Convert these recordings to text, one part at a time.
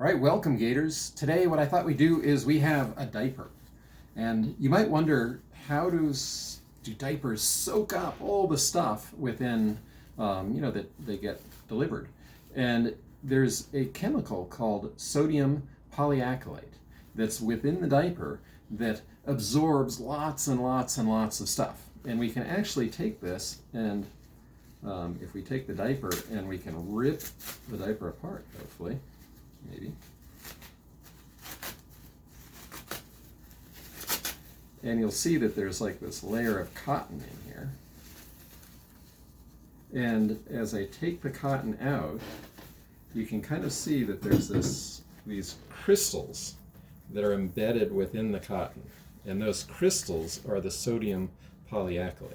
All right, welcome Gators. Today what I thought we'd do is we have a diaper. And you might wonder, how do diapers soak up all the stuff within, that they get delivered? And there's a chemical called sodium polyacrylate that's within the diaper that absorbs lots and lots and lots of stuff. And we can actually take this and if we take the diaper and we can rip the diaper apart, hopefully, maybe. And you'll see that there's like this layer of cotton in here. And as I take the cotton out, you can kind of see that there's these crystals that are embedded within the cotton. And those crystals are the sodium polyacrylate.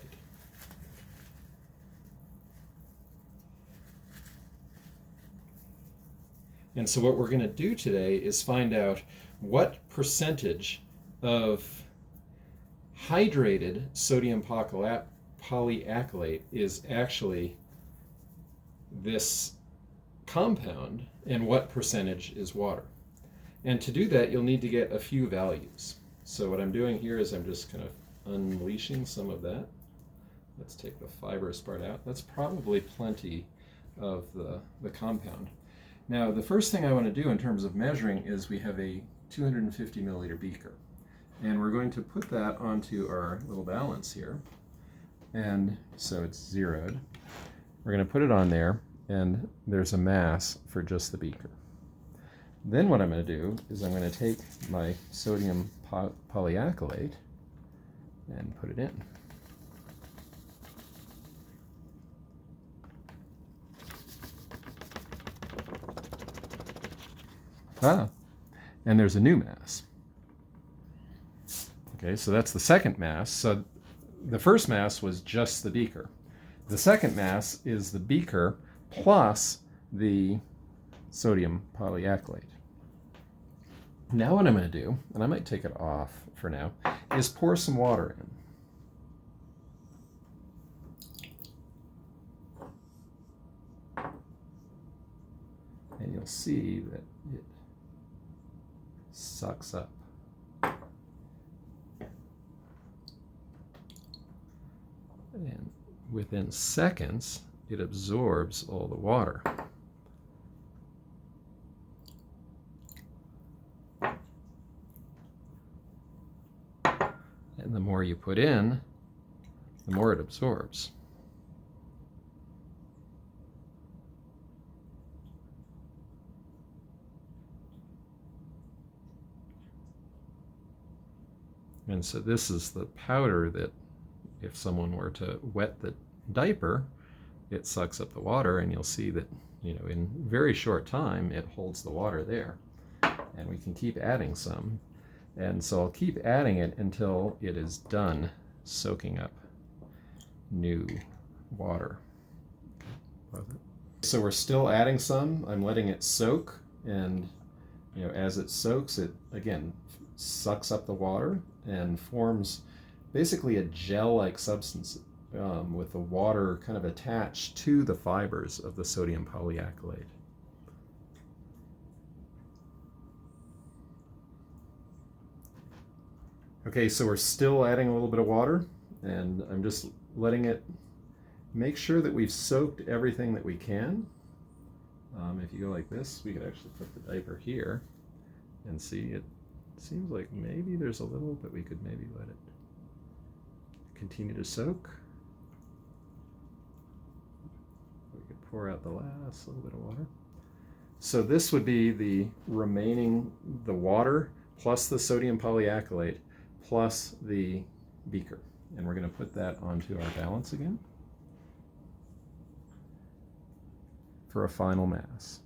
And so what we're going to do today is find out what percentage of hydrated sodium polyacrylate is actually this compound and what percentage is water. And to do that, you'll need to get a few values. So what I'm doing here is I'm just kind of unleashing some of that. Let's take the fibrous part out. That's probably plenty of the compound. Now, the first thing I want to do in terms of measuring is we have a 250 milliliter beaker. And we're going to put that onto our little balance here. And so it's zeroed. We're going to put it on there, and there's a mass for just the beaker. Then what I'm going to do is I'm going to take my sodium polyacrylate and put it in. And there's a new mass. Okay, so that's the second mass. So the first mass was just the beaker. The second mass is the beaker plus the sodium polyacrylate. Now what I'm going to do, and I might take it off for now, is pour some water in. And you'll see that it sucks up. And within seconds, it absorbs all the water. And the more you put in, the more it absorbs. And so this is the powder that if someone were to wet the diaper, it sucks up the water, and you'll see that, in very short time, it holds the water there. And we can keep adding some. And so I'll keep adding it until it is done soaking up new water. So we're still adding some. I'm letting it soak, and as it soaks, it again sucks up the water and forms basically a gel-like substance with the water kind of attached to the fibers of the sodium polyacrylate. Okay, so we're still adding a little bit of water, and I'm just letting it make sure that we've soaked everything that we can. If you go like this, we could actually put the diaper here and see it seems like maybe there's a little, but we could maybe let it continue to soak. We could pour out the last little bit of water. So this would be the water plus the sodium polyacrylate plus the beaker. And we're going to put that onto our balance again for a final mass.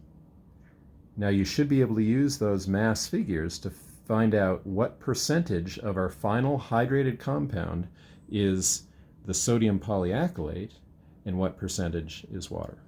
Now you should be able to use those mass figures to find out what percentage of our final hydrated compound is the sodium polyacrylate and what percentage is water.